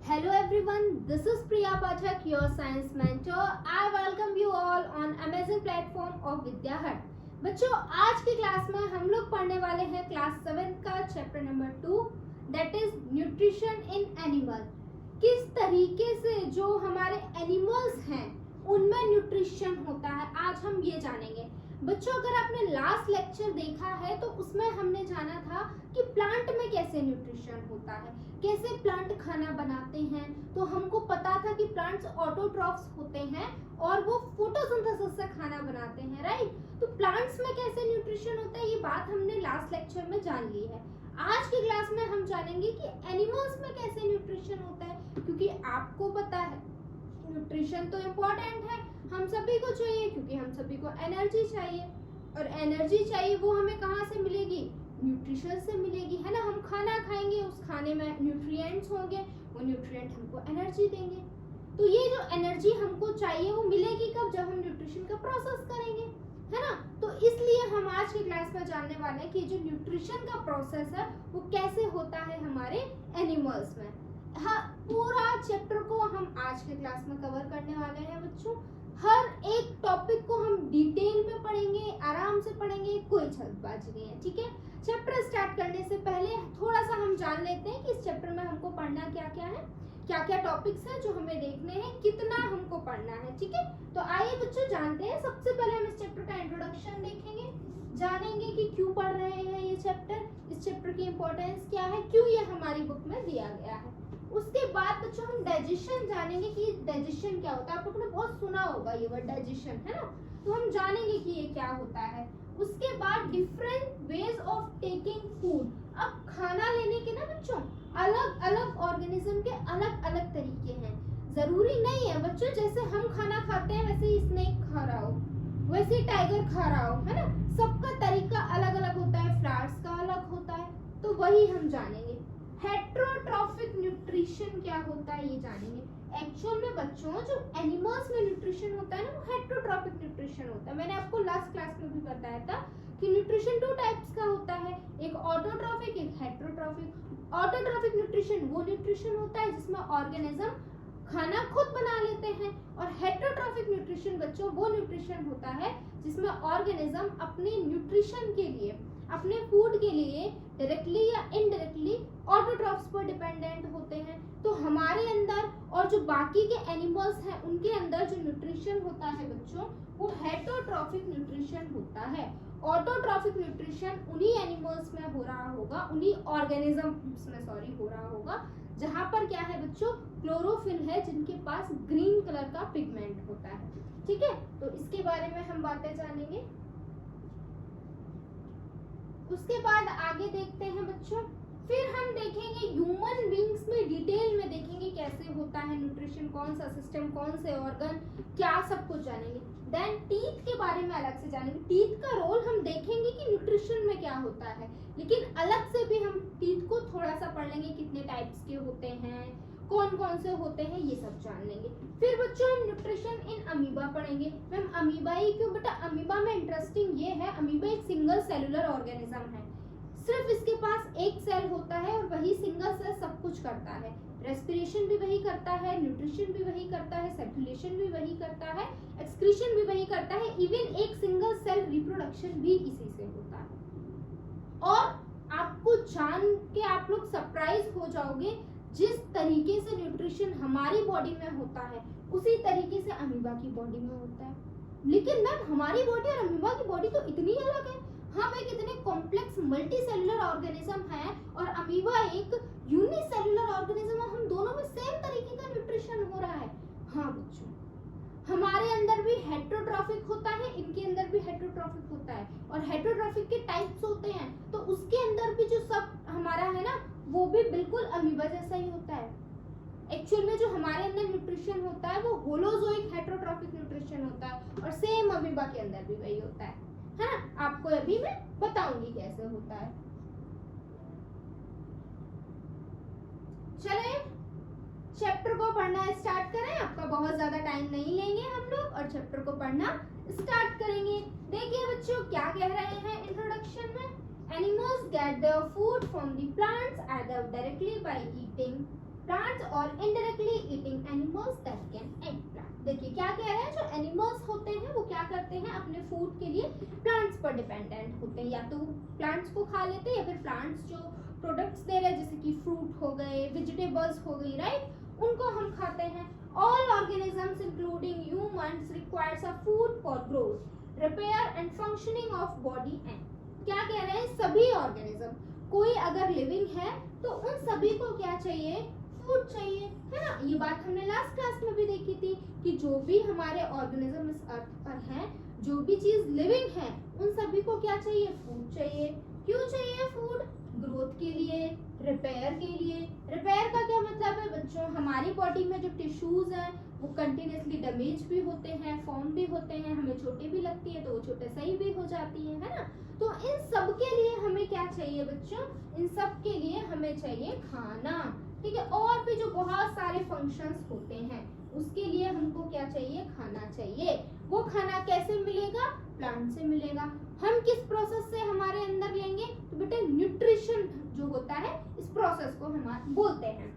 Hello everyone, this is Priya Pathak, your science mentor. I welcome you all on amazing platform of Vidya Hut. बच्चों, आज की class में हम लोग पढ़ने वाले हैं क्लास 7 का chapter number 2 that is nutrition in animal. किस तरीके से जो हमारे एनिमल्स हैं उनमें न्यूट्रिशन होता है, आज हम ये जानेंगे। बच्चों, अगर आपने लास्ट लेक्चर देखा है तो उसमें हमने जाना था कि प्लांट में कैसे न्यूट्रिशन होता है, कैसे प्लांट खाना बनाते हैं। तो हमको पता था कि प्लांट्स ऑटोट्रॉफ्स होते हैं और वो फोटोसिंथेसिस से खाना बनाते हैं, राइट। तो प्लांट्स में कैसे न्यूट्रिशन होता है ये बात हमने लास्ट लेक्चर में जान ली है। आज की क्लास में हम जानेंगे कि एनिमल्स में कैसे न्यूट्रिशन होता है, क्योंकि आपको पता है न्यूट्रिशन तो इम्पोर्टेंट है, हम सभी को चाहिए, क्योंकि हम सभी को एनर्जी चाहिए और एनर्जी चाहिए वो हमें कहाँ से मिलेगी, न्यूट्रिशन से मिलेगी, है ना। हम खाना खाएंगे, उस खाने में न्यूट्रिएंट्स होंगे, वो न्यूट्रिएंट हमको एनर्जी देंगे। तो ये जो एनर्जी हमको चाहिए वो मिलेगी कब, जब हम न्यूट्रिशन का प्रोसेस करेंगे, है ना। तो इसलिए हम आज की क्लास में जानने वाले हैं कि जो न्यूट्रिशन का प्रोसेस है वो कैसे होता है हमारे एनिमल्स में। हाँ, पूरा चैप्टर को हम आज के क्लास में कवर करने वाले हैं बच्चों। हर एक टॉपिक को हम डिटेल में पढ़ेंगे, आराम से पढ़ेंगे, कोई जल्दबाजी नहीं है, ठीक है। चैप्टर स्टार्ट करने से पहले थोड़ा सा हम जान लेते हैं कि इस चैप्टर में हमको पढ़ना क्या क्या है, क्या क्या टॉपिक्स हैं जो हमें देखने हैं, कितना हमको पढ़ना है, ठीक है। तो आइए बच्चों जानते हैं। सबसे पहले हम इस चैप्टर का इंट्रोडक्शन देखेंगे, जानेंगे कि क्यों पढ़ रहे हैं ये चैप्टर, इस चैप्टर की इंपॉर्टेंस क्या है, क्यों ये हमारी बुक में दिया गया है। उसके बाद बच्चों हम डाइजेशन जानेंगे कि डाइजेशन क्या होता है। आप लोगों ने बहुत सुना होगा ये वर्ड डाइजेशन, है ना। तो हम जानेंगे कि ये क्या होता है। उसके बाद different ways of taking food. अब खाना लेने के ना बच्चों अलग अलग ऑर्गेनिज्म के अलग अलग तरीके हैं। जरूरी नहीं है बच्चों जैसे हम खाना खाते हैं वैसे ही स्नेक खा रहा हो, वैसे ही टाइगर खा रहा हो, है ना। सबका तरीका अलग अलग होता है, फ्लावर्स का अलग होता है, तो वही हम जानेंगे। हेट्रोट्रॉफिक न्यूट्रिशन क्या होता है ये जानेंगे। एक्चुअल में बच्चों जो एनिमल्स में न्यूट्रिशन होता है ना वो हेट्रोट्रॉफिक न्यूट्रिशन होता है। मैंने आपको लास्ट क्लास में भी बताया था कि न्यूट्रिशन 2 टाइप्स का होता है, एक ऑटोट्रॉफिक, एक हेट्रोट्रॉफिक। ऑटोट्रॉफिक न्यूट्रिशन वो न्यूट्रिशन होता है जिसमें ऑर्गेनिज्म खाना खुद बना लेते हैं, और हेट्रोट्रॉफिक न्यूट्रिशन बच्चों वो न्यूट्रिशन होता है जिसमें ऑर्गेनिज्म अपने न्यूट्रिशन के लिए, अपने फूड के लिए डायरेक्टली या इनडायरेक्टली ऑटोट्रॉफ्स पर डिपेंडेंट होते हैं। तो हमारे अंदर और जो बाकी के एनिमल्स हैं उनके अंदर जो न्यूट्रिशन होता है बच्चों वो हेटरोट्रॉफिक न्यूट्रिशन होता है। ऑटोट्रॉफिक न्यूट्रिशन उन्हीं एनिमल्स में हो रहा होगा, उन्हीं ऑर्गेनिजम्स में हो रहा होगा जहां पर क्या है बच्चों क्लोरोफिल है, जिनके पास ग्रीन कलर का पिगमेंट होता है, ठीक है। तो इसके बारे में हम बातें जानेंगे। उसके बाद आगे देखते हैं बच्चों, फिर हम देखेंगे ह्यूमन बींग्स में डिटेल में देखेंगे कैसे होता है न्यूट्रिशन, कौन सा सिस्टम, कौन से ऑर्गन, क्या सब कुछ जानेंगे। देन टीथ के बारे में अलग से जानेंगे। टीथ का रोल हम देखेंगे कि न्यूट्रिशन में क्या होता है, लेकिन अलग से भी हम टीथ को थोड़ा सा पढ़ लेंगे, कितने टाइप्स के होते हैं, कौन कौन से होते हैं, ये सब जान लेंगे। फिर बच्चों हम न्यूट्रिशन इन अमीबा पढ़ेंगे। मैम अमीबा ही क्यों बेटा, अमीबा में इंटरेस्टिंग ये है, अमीबा एक सिंगल सेलुलर ऑर्गेनिज्म है, सिर्फ इसके पास एक सेल होता है और वही सिंगल सेल सब कुछ करता है। रेस्पिरेशन भी वही करता है, न्यूट्रिशन भी वही करता है, सर्कुलेशन भी वही करता है, एक्सक्रीशन भी वही करता है, इवन एक सिंगल सेल रिप्रोडक्शन भी इसी से होता है। और आपको जान के आप लोग सरप्राइज हो जाओगे, जिस तरीके से न्यूट्रिशन हमारी बॉडी में होता है उसी तरीके से अमीबा की बॉडी में होता है। लेकिन मैम हमारी बॉडी और अमीबा की बॉडी तो इतनी अलग है, हम एक इतने कॉम्प्लेक्स मल्टी सेलुलर ऑर्गेनिज्म है और अमीबा एक यूनिसेलुलर ऑर्गेनिज्म है, हम दोनों में सेम तरीके का न्यूट्रिशन हो रहा है। हाँ बच्चों, हमारे अंदर भी हेट्रोट्रॉफिक होता है, इनके अंदर भी हेट्रोट्रॉफिक होता है, और हेट्रोट्रॉफिक के टाइप्स होते हैं, तो उसके अंदर भी जो सब हमारा है ना वो भी बिल्कुल अमीबा जैसा ही होता है। एक्चुअल में जो हमारे अंदर न्यूट्रिशन होता है वो होलोजोइक हेट्रोट्रॉफिक न्यूट्रिशन होता है, और सेम अमीबा के अंदर भी वही होता है ना। आपको अभी मैं बताऊंगी कैसे होता है। चले चैप्टर को पढ़ना स्टार्ट करें, आपका बहुत ज्यादा टाइम नहीं लेंगे हम लोग और चैप्टर को पढ़ना स्टार्ट करेंगे। देखिए बच्चों क्या कह रहे हैं इंट्रोडक्शन में। Animals get their food from the plants either directly by eating plants और indirectly eating animals that can eat plant. देखिए क्या कह रहे हैं, जो एनिमल्स होते हैं वो क्या करते हैं, अपने फूड के लिए प्लांट्स पर डिपेंडेंट होते हैं, या तो प्लांट्स को खा लेते हैं या फिर प्लांट्स जो प्रोडक्ट्स दे रहे हैं जैसे कि फ्रूट हो गए, वेजिटेबल्स हो गई, राइट, उनको हम खाते हैं। All organisms including humans requires a food for growth, repair and functioning of body and. क्या कह रहे हैं, सभी ऑर्गेनिज्म, कोई अगर लिविंग है तो उन सभी को क्या चाहिए, फूड चाहिए, है ना। ये बात हमने लास्ट क्लास में भी देखी थी कि जो भी हमारे ऑर्गेनिज्म इस अर्थ पर है, जो भी चीज लिविंग है, उन सभी को क्या चाहिए, फूड चाहिए। क्यों चाहिए फूड, ग्रोथ के लिए, रिपेयर के लिए। रिपेयर का क्या मतलब है बच्चों, हमारी बॉडी में जो टिश्यूज हैं वो कंटिन्यूसली डैमेज भी होते हैं, फॉर्म भी होते हैं, हमें चोटें भी लगती है तो वो चोटें सही भी हो जाती है ना। तो इन सब के लिए हमें क्या चाहिए बच्चों, इन सब के लिए हमें चाहिए खाना, ठीक है। और भी जो बहुत सारे फंक्शंस होते हैं उसके लिए हमको क्या चाहिए, खाना चाहिए। वो खाना कैसे मिलेगा, प्लांट से मिलेगा। हम किस प्रोसेस से हमारे अंदर लेंगे, तो बेटा न्यूट्रिशन जो होता है इस प्रोसेस को हम बोलते हैं।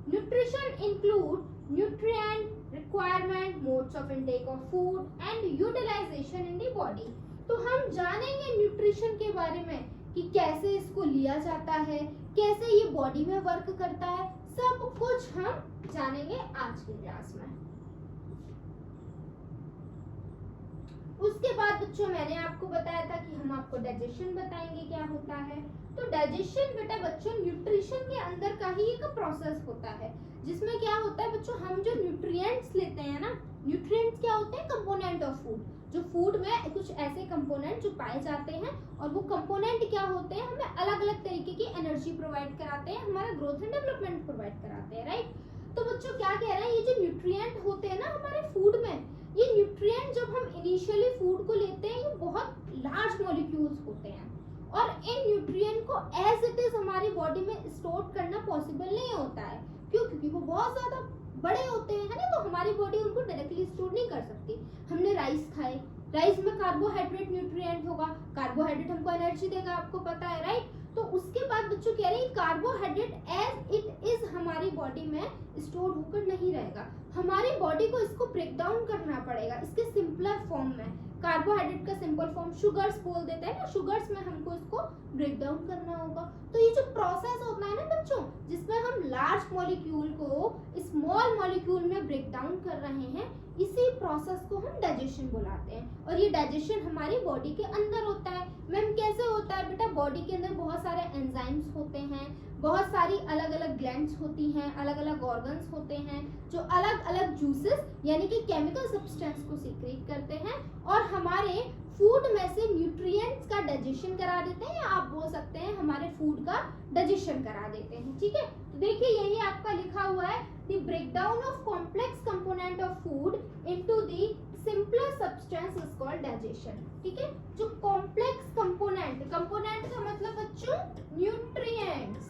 Nutrition include nutrient requirement, modes of intake of food and utilisation in the body. तो हम जानेंगे न्यूट्रिशन के बारे में कि कैसे इसको लिया जाता है, कैसे ये बॉडी में वर्क करता है, सब कुछ हम जानेंगे आज की क्लास में। उसके बाद बच्चों मैंने आपको बताया था कि हम आपको डाइजेशन बताएंगे क्या होता है। तो डाइजेशन बेटा बच्चों न्यूट्रिशन के अंदर का ही एक प्रोसेस होता है, जिसमें क्या होता है बच्चों, हम जो न्यूट्रिएंट्स लेते हैं ना, न्यूट्रिएंट्स क्या होते हैं, कंपोनेंट ऑफ फूड। जो फूड में कुछ ऐसे कंपोनेंट जो पाए जाते हैं और वो कंपोनेंट क्या होते हैं, हमें अलग अलग तरीके की एनर्जी प्रोवाइड कराते हैं, हमारा ग्रोथ एंड डेवलपमेंट प्रोवाइड कराते हैं, राइट। तो बच्चों क्या कह रहे हैं, ये जो न्यूट्रिएंट होते हैं ना हमारे फूड में, ये न्यूट्रिएंट जब हम इनिशियली फूड को लेते हैं ये बहुत लार्ज मॉलिक्यूल्स होते हैं और इन न्यूट्रिएंट को एज इट इज हमारी बॉडी में स्टोर करना पॉसिबल नहीं होता है। क्यों, क्योंकि वो बहुत ज्यादा बड़े होते हैं, है ना, तो हमारी बॉडी उनको डायरेक्टली स्टोर नहीं कर सकती। हमने राइस खाए, राइस में कार्बोहाइड्रेट न्यूट्रिएंट होगा, कार्बोहाइड्रेट हमको एनर्जी देगा, आपको पता है, राइट। तो उसके बाद बच्चों कह रहे हैं कार्बोहाइड्रेट एज इट इज हमारी बॉडी में स्टोर होकर नहीं रहेगा, हमारी बॉडी को इसको ब्रेक डाउन करना पड़ेगा इसके सिंपलर फॉर्म में। कार्बोहाइड्रेट का सिंपल फॉर्म शुगर्स बोल देते हैं ना, शुगर्स में हमको इसको ब्रेक डाउन करना होगा। तो ये जो प्रोसेस होता है ना बच्चों, जिसमें हम लार्ज मॉलिक्यूल को स्मॉल मॉलिक्यूल में ब्रेक डाउन कर रहे हैं, इसी प्रोसेस को हम डाइजेशन बुलाते हैं। और ये डाइजेशन हमारी बॉडी के अंदर होता है। मैम कैसे होता है बेटा, बॉडी के अंदर बहुत सारे एंजाइम्स होते हैं, बहुत सारी अलग अलग ग्लैंड्स होती हैं, अलग अलग ऑर्गन्स होते हैं जो अलग अलग जूसेस यानी कि केमिकल सब्सटेंस को सीक्रेट करते हैं और हमारे फूड में से न्यूट्रिएंट्स का डाइजेशन करा देते हैं, या आप बोल सकते हैं हमारे फूड का डाइजेशन करा देते हैं, ठीक है। तो देखिए यही आपका लिखा हुआ है, the breakdown of complex component of food into the simpler substance is called digestion, ठीक है। जो कॉम्प्लेक्स कंपोनेंट, कंपोनेंट का मतलब बच्चों न्यूट्रिएंट्स,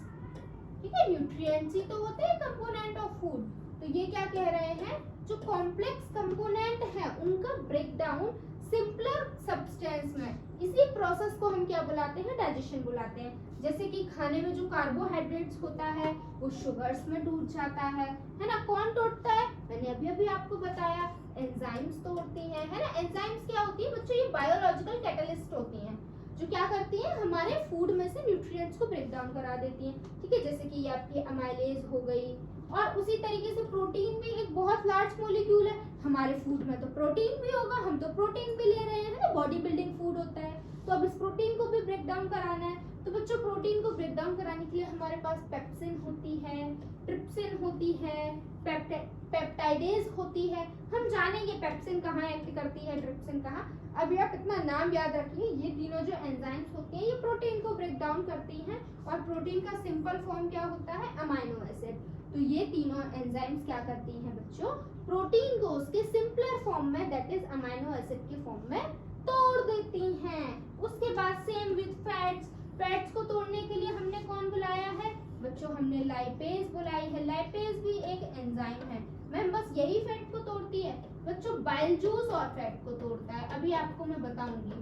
ठीक है, न्यूट्रिएंट्स ही तो होते हैं कंपोनेंट ऑफ फूड। तो ये क्या कह रहे हैं, जो कॉम्प्लेक्स कंपोनेंट है उनका ब्रेकडाउन सिंपलर सब्सटेंस में, इसी प्रोसेस को हम क्या बुलाते हैं, डाइजेशन बुलाते हैं। जैसे कि खाने में जो कार्बोहाइड्रेट्स होता है वो शुगर्स में टूट जाता है ना। कौन तोड़ता है, मैंने अभी अभी आपको बताया, एंजाइम्स तोड़ती हैं, है ना। एंजाइम्स क्या होती है बच्चों, ये बायोलॉजिकल कैटलिस्ट होती हैं जो क्या करती हैं, हमारे फूड में से न्यूट्रिएंट्स को ब्रेक डाउन करा देती हैं, ठीक है। जैसे कि ये आपकी अमाइलेज हो गई, और उसी तरीके से प्रोटीन भी एक बहुत लार्ज मॉलिक्यूल है, हमारे फूड में तो प्रोटीन भी होगा, हम तो प्रोटीन भी ले रहे हैं, है ना, बॉडी बिल्डिंग फूड होता है। तो अब इस प्रोटीन को भी ब्रेक डाउन कराना है, तो बच्चों प्रोटीन को ब्रेक डाउन कराने के लिए हमारे पास पेप्सिन होती है, ट्रिप्सिन होती है, पेप्टाइडेज होती है। हम जानेंगे पेप्सिन कहाँ एक्ट करती है, ट्रिप्सिन कहाँ। अभी आप इतना नाम याद रखिए, ये तीनों जो एंजाइम्स होती हैं ये प्रोटीन को ब्रेक डाउन करती हैं, और प्रोटीन का सिंपल फॉर्म क्या होता है, अमाइनो एसिड। तो ये तीनों एंजाइम्स क्या करती हैं बच्चों, प्रोटीन को उसके सिंपलर फॉर्म में, दैट इज अमाइनो एसिड के फॉर्म में तोड़ देती हैं। उसके बाद सेम विद फैट्स, फैट्स को तोड़ने के लिए हमने कौन बुलाया है बच्चों, हमने लाइपेज बुलाई है। लाइपेज भी एक एंजाइम है, मैम बस यही फैट को तोड़ती है बच्चों, बाइल जूस और फैट को तोड़ता है, अभी आपको मैं बताऊंगी,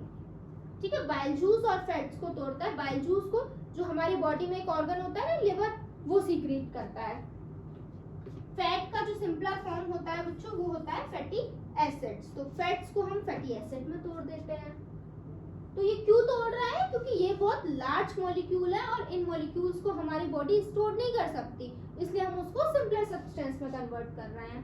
ठीक है। बाइल जूस और फैट्स को तोड़ता है। बाइल जूस को जो हमारी बॉडी में एक ऑर्गन होता है ना, लिवर, वो सीक्रेट करता है, सिंपलर फॉर्म होता है बच्चों वो होता है फैटी एसिड्स। तो फैट्स को हम फैटी एसिड में तोड़ देते हैं। तो ये क्यों तोड़ रहा है? क्योंकि ये बहुत लार्ज मॉलिक्यूल है और इन मॉलिक्यूल्स को हमारी बॉडी स्टोर नहीं कर सकती, इसलिए हम उसको सिंपलर सब्सटेंस में कन्वर्ट कर रहे हैं।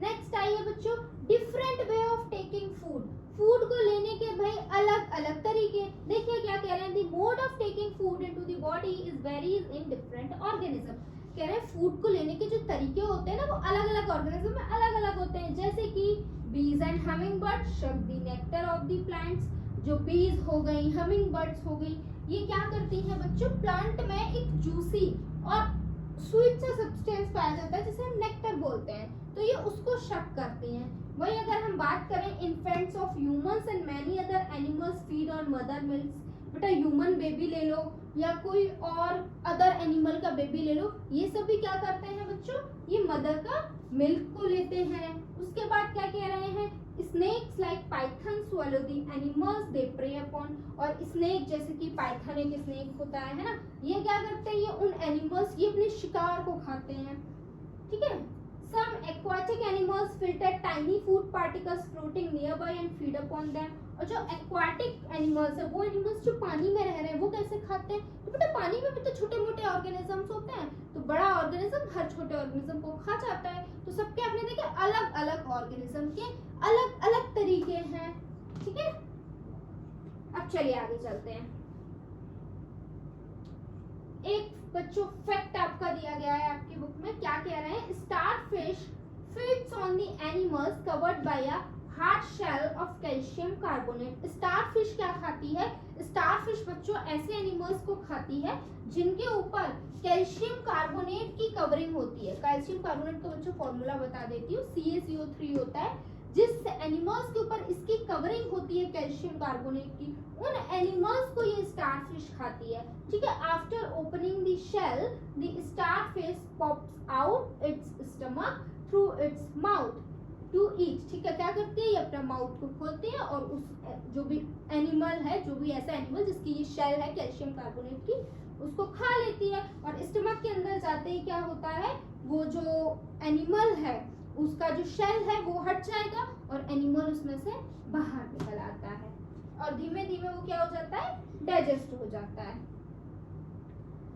नेक्स्ट आइए बच्चों, different way of taking food. Food को लेने के भाई अलग अलग तरीके। देखिए क्या कह रहे हैं, the mode of taking food into the body is varies in different organism. कह रहे हैं फूड को लेने के जो तरीके होते हैं ना वो अलग अलग ऑर्गेनिज्म में अलग अलग होते हैं। जैसे कि बीज एंड हमिंग बर्ड्स शक the nectar of the plants. जो बीज हो गई, हमिंग बर्ड्स हो गई, ये क्या करती हैं बच्चों, प्लांट में एक जूसी और स्वीट सा सब्सटेंस पाया जाता है जिसे हम नेक्टर बोलते हैं, तो ये उसको शक करती हैं। वही अगर हम बात करें infants of humans and many other animals feed on mother milk. बेटा ह्यूमन बेबी ले लो या कोई और अदर एनिमल का बेबी ले लो, ये सब भी क्या करते हैं बच्चों, ये मदर का मिल्क को लेते हैं। उसके बाद क्या कह रहे हैं, snakes like python swallow the animals they prey upon। और स्नेक जैसे कि पाइथन एक स्नेक होता है ना, ये क्या करते हैं, ये उन एनिमल्स, ये अपने शिकार को खाते हैं। ठीक है। Some aquatic animals filter tiny food particles floating nearby and feed upon them। और जो aquatic animals है, वो एनिमल्स जो पानी में रह रहे हैं, वो कैसे खाते हैं, तो बेटा पानी में भी तो छोटे मोटे ऑर्गेनिजम्स होते हैं, तो बड़ा ऑर्गेनिज्म हर छोटे ऑर्गेनिज्म को खा जाता है। तो सबके अपने देखे अलग अलग ऑर्गेनिज्म के अलग अलग तरीके हैं। ठीक है, अब चलिए आगे चलते हैं। एक बच्चों फैक्ट आपका दिया गया है आपकी बुक में, क्या कह रहे हैं, starfish feeds on the animals covered by a hard shell of calcium carbonate. Starfish क्या खाती है, स्टारफिश बच्चों ऐसे एनिमल्स को खाती है जिनके ऊपर कैल्शियम कार्बोनेट की कवरिंग होती है। कैल्शियम कार्बोनेट का बच्चों फॉर्मूला बता देती हूँ, CaCO3 होता है। जिस एनिमल्स के ऊपर इसकी कवरिंग होती है कैल्शियम कार्बोनेट की, उन एनिमल्स को ये स्टारफिश खाती है। ठीक है। After opening the shell the starfish pops out its stomach through its mouth to eat. ठीक है, क्या करती है, ये अपना माउथ को खोलती है और उस जो भी एनिमल है, जो भी ऐसा एनिमल जिसकी ये शेल है कैल्शियम कार्बोनेट की, उसको खा लेती है। और स्टमक के अंदर जाते ही क्या होता है, वो जो एनिमल है उसका जो शेल है वो हट जाएगा और एनिमल उसमें से बाहर निकल आता है और धीमे धीमे वो क्या हो जाता है, डाइजेस्ट हो जाता है।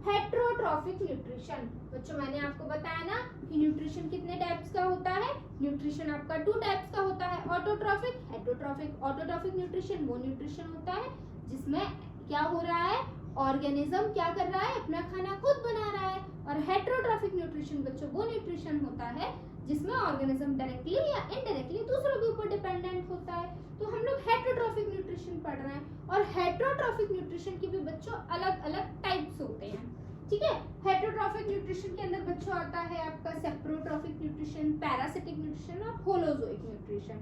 Heterotrophic nutrition. बच्चों मैंने आपको बताया ना कि न्यूट्रिशन कितने टाइप्स का होता है, न्यूट्रिशन आपका 2 टाइप्स का होता है, ऑटोट्रॉफिक, हेट्रोट्रॉफिक। ऑटोट्रॉफिक न्यूट्रिशन वो न्यूट्रिशन होता है जिसमें क्या हो रहा है, ऑर्गेनिज्म क्या कर रहा है, अपना खाना खुद बना रहा है। और हेट्रोट्रॉफिक न्यूट्रिशन बच्चों वो न्यूट्रिशन होता है जिसमें ऑर्गेनिज्म डायरेक्टली या इनडायरेक्टली दूसरों के ऊपर डिपेंडेंट होता है। तो हम लोग हेट्रोट्रॉफिक न्यूट्रिशन पढ़ रहे हैं। और हेट्रोट्रॉफिक न्यूट्रिशन की भी बच्चों अलग अलग टाइप्स होते हैं। ठीक है। हेट्रोट्रॉफिक न्यूट्रिशन के अंदर बच्चों आता है आपका सेप्रोट्रॉफिक न्यूट्रिशन, पैरासिटिक न्यूट्रिशन और होलोजोइक न्यूट्रिशन।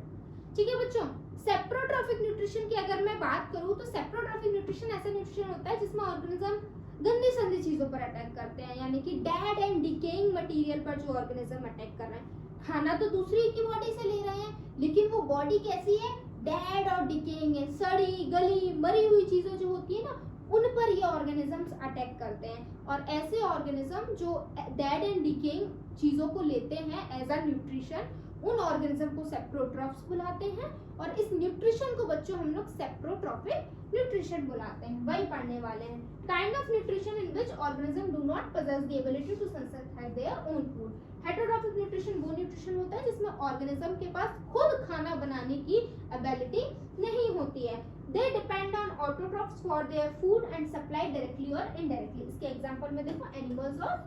ठीक है बच्चों। सेप्रोट्रॉफिक न्यूट्रिशन की अगर मैं बात करूं तो सेप्रोट्रॉफिक न्यूट्रिशन ऐसा न्यूट्रिशन होता है जिसमें ऑर्गेनिज्म गंदी संदी चीजों पर अटैक करते हैं, यानी कि डेड एंड डिकेइंग मटेरियल पर जो ऑर्गेनिज्म अटैक कर रहे हैं। खाना तो दूसरी की बॉडी से ले रहे हैं, लेकिन वो बॉडी कैसी है, डेड और डिकेइंग है, सड़ी गली मरी हुई चीजें जो होती है ना, उन पर ये ऑर्गेनिजम्स अटैक करते हैं। और ऐसे ऑर्गेनिज्म जो डेड एंड डिकेइंग चीजों को लेते हैं एज अ न्यूट्रिशन, उन ऑर्गेनिज्म को सेप्रोट्रॉफ्स बुलाते हैं। और इस न्यूट्रिशन को बच्चों हम लोग सेप्रोट्रॉफिक न्यूट्रिशन बुलाते हैं, वही पढ़ने वाले हैं। Kind of nutrition in which organism do not possess the ability to synthesize their own food। Heterotrophic nutrition वो न्यूट्रिशन होता है जिसमें ऑर्गेनिज्म के पास खुद खाना बनाने की एबिलिटी नहीं होती है। They depend on autotrophs for their food and supply directly or indirectly। इसके एग्जांपल में देखो एनिमल्स और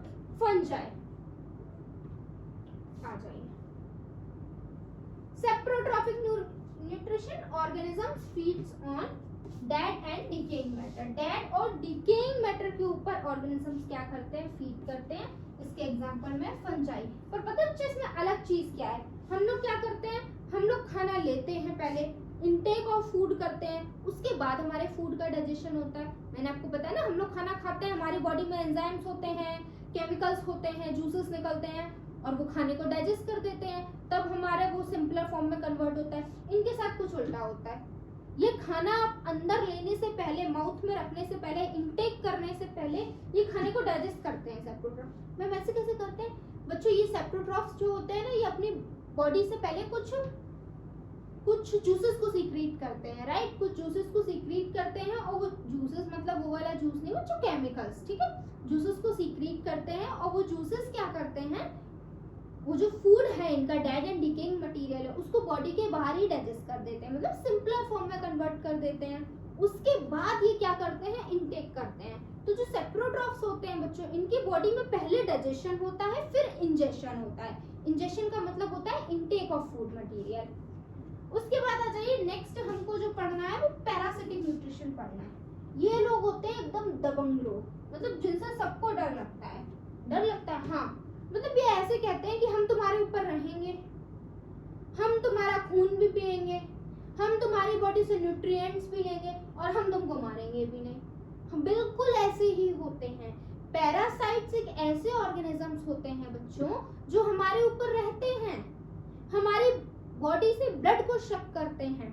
फंजाई। आ जाइए। Saprotrophic nutrition organisms feeds on dead and decaying matter. Dead और डिकेइंग मैटर के ऊपर ऑर्गेनिजम्स क्या करते हैं, फीड करते हैं। इसके एग्जांपल में फंजाई। पर पता है बच्चों इसमें अलग चीज क्या है, हम लोग क्या करते हैं, हम लोग खाना लेते हैं, पहले इनटेक ऑफ फूड करते हैं, उसके बाद हमारे फूड का डाइजेशन होता है। मैंने आपको बताया ना, हम लोग खाना खाते हैं, हमारी बॉडी में एंजाइम्स होते हैं, केमिकल्स होते हैं, जूसेस निकलते हैं और वो खाने को डाइजेस्ट कर देते हैं, तब हमारे वो सिंपलर फॉर्म में कन्वर्ट होता है। इनके साथ कुछ उल्टा होता है। ये खाना आप अंदर लेने से पहले, माउथ में रखने से पहले, इनटेक करने से पहले ये खाने को डाइजेस्ट करते हैं सेप्रोट्रॉफ। मैम ऐसे कैसे करते हैं, बच्चों ये सेप्रोट्रॉफ्स जो होते हैं ना, ये अपनी बॉडी से पहले कुछ जूसेस को सीक्रेट करते हैं, राइट। कुछ जूसेस को सीक्रेट करते हैं, और वो जूसेस मतलब वो वाला जूस नहीं बच्चों, केमिकल्स, ठीक है। जूसेस को सीक्रेट करते हैं, और वो जूसेस क्या करते हैं, वो जो फूड है इनका डेड एंड डिकेइंग मटेरियल है, उसको बॉडी के बाहर ही डाइजेस्ट कर देते हैं, मतलब सिंपलर फॉर्म में कन्वर्ट कर देते हैं। उसके बाद ये क्या करते हैं, इनटेक करते हैं। तो जो सेप्रोट्रॉफ्स होते हैं बच्चों, इनकी बॉडी में पहले डाइजेशन होता है, फिर इंजेक्शन होता है। इंजेक्शन का मतलब होता है इनटेक ऑफ फूड मटेरियल। उसके बाद आ जाइए नेक्स्ट, हमको जो पढ़ना है वो पैरासिटिक न्यूट्रिशन पढ़ना है। ये लोग होते हैं एकदम दबंग लोग, मतलब जिनसे सबको डर लगता है, डर लगता है, हाँ। मतलब ये ऐसे कहते हैं कि हम तुम्हारे ऊपर रहेंगे, हम तुम्हारा खून भी पिएंगे, हम तुम्हारी बॉडी से न्यूट्रिएंट्स भी लेंगे, और हम तुमको मारेंगे भी नहीं। हम बिल्कुल ऐसे ही होते हैं। पैरासाइट्स एक ऐसे ऑर्गेनिजम्स होते हैं बच्चों जो हमारे ऊपर रहते हैं, हमारी बॉडी से ब्लड को शक करते हैं,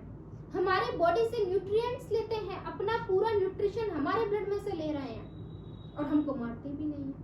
हमारे बॉडी से न्यूट्रिएंट्स लेते हैं, अपना पूरा न्यूट्रिशन हमारे ब्लड में से ले रहे हैं, और हमको मारते भी नहीं है।